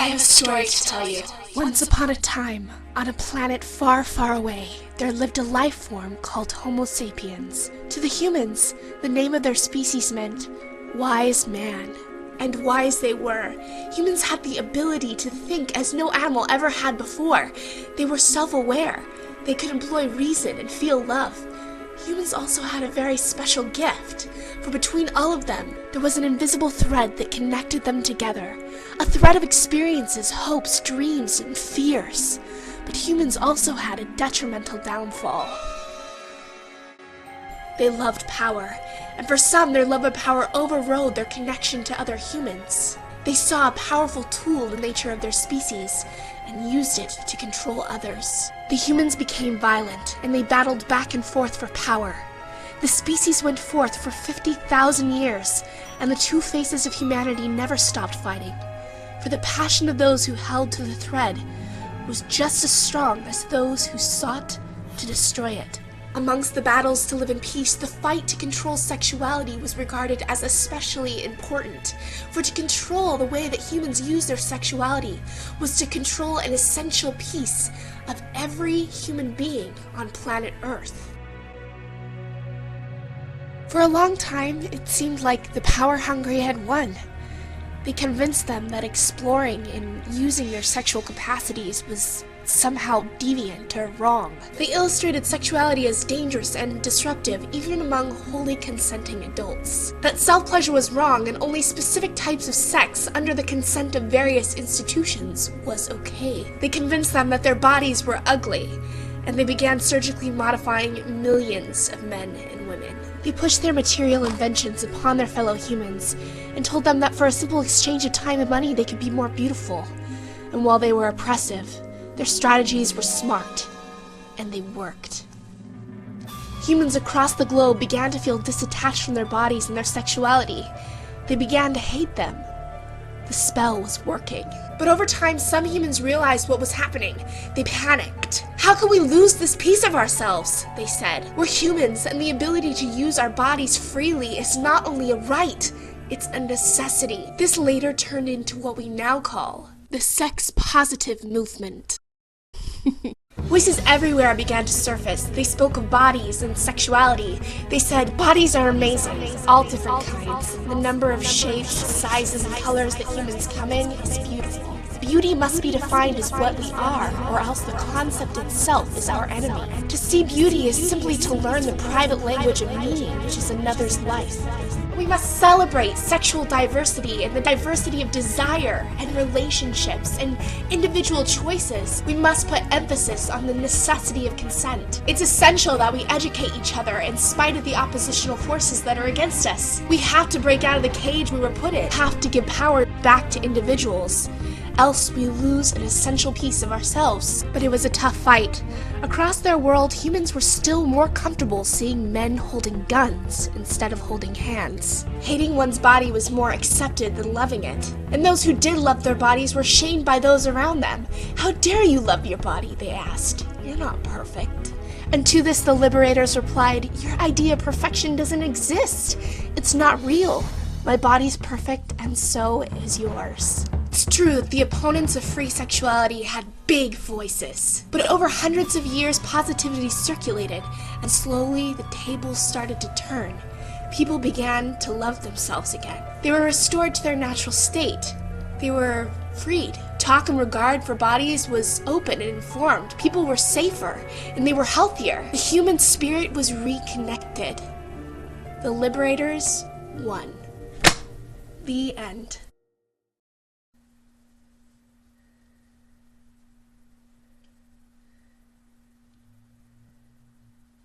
I have a story to tell you. Once upon a time, on a planet far, far away, there lived a life form called Homo sapiens. To the humans, the name of their species meant wise man. And wise they were. Humans had the ability to think as no animal ever had before. They were self-aware. They could employ reason and feel love. Humans also had a very special gift, for between all of them, there was an invisible thread that connected them together. A thread of experiences, hopes, dreams, and fears. But humans also had a detrimental downfall. They loved power, and for some, their love of power overrode their connection to other humans. They saw a powerful tool in the nature of their species, and used it to control others. The humans became violent, and they battled back and forth for power. The species went forth for 50,000 years, and the two faces of humanity never stopped fighting. For the passion of those who held to the thread was just as strong as those who sought to destroy it. Amongst the battles to live in peace, the fight to control sexuality was regarded as especially important. For to control the way that humans use their sexuality was to control an essential piece of every human being on planet Earth. For a long time, it seemed like the power-hungry had won. They convinced them that exploring and using their sexual capacities was somehow deviant or wrong. They illustrated sexuality as dangerous and disruptive, even among wholly consenting adults. That self-pleasure was wrong, and only specific types of sex, under the consent of various institutions, was okay. They convinced them that their bodies were ugly, and they began surgically modifying millions of men and women. They pushed their material inventions upon their fellow humans, and told them that for a simple exchange of time and money they could be more beautiful. And while they were oppressive, their strategies were smart, and they worked. Humans across the globe began to feel disattached from their bodies and their sexuality. They began to hate them. The spell was working. But over time, some humans realized what was happening. They panicked. How could we lose this piece of ourselves? They said. We're humans, and the ability to use our bodies freely is not only a right, it's a necessity. This later turned into what we now call the sex-positive movement. Voices everywhere began to surface. They spoke of bodies and sexuality. They said, bodies are amazing, all different kinds. The number of shapes, sizes, and colors that humans come in is beautiful. Beauty must be defined as what we are, or else the concept itself is our enemy. To see beauty is simply to learn the private language of meaning, which is another's life. We must celebrate sexual diversity and the diversity of desire and relationships and individual choices. We must put emphasis on the necessity of consent. It's essential that we educate each other in spite of the oppositional forces that are against us. We have to break out of the cage we were put in, have to give power back to individuals. Else we lose an essential piece of ourselves. But it was a tough fight. Across their world, humans were still more comfortable seeing men holding guns instead of holding hands. Hating one's body was more accepted than loving it. And those who did love their bodies were shamed by those around them. How dare you love your body, they asked. You're not perfect. And to this the liberators replied, your idea of perfection doesn't exist. It's not real. My body's perfect, and so is yours. It's true that the opponents of free sexuality had big voices, but over hundreds of years positivity circulated, and slowly the tables started to turn. People began to love themselves again. They were restored to their natural state. They were freed. Talk and regard for bodies was open and informed. People were safer, and they were healthier. The human spirit was reconnected. The liberators won. The end.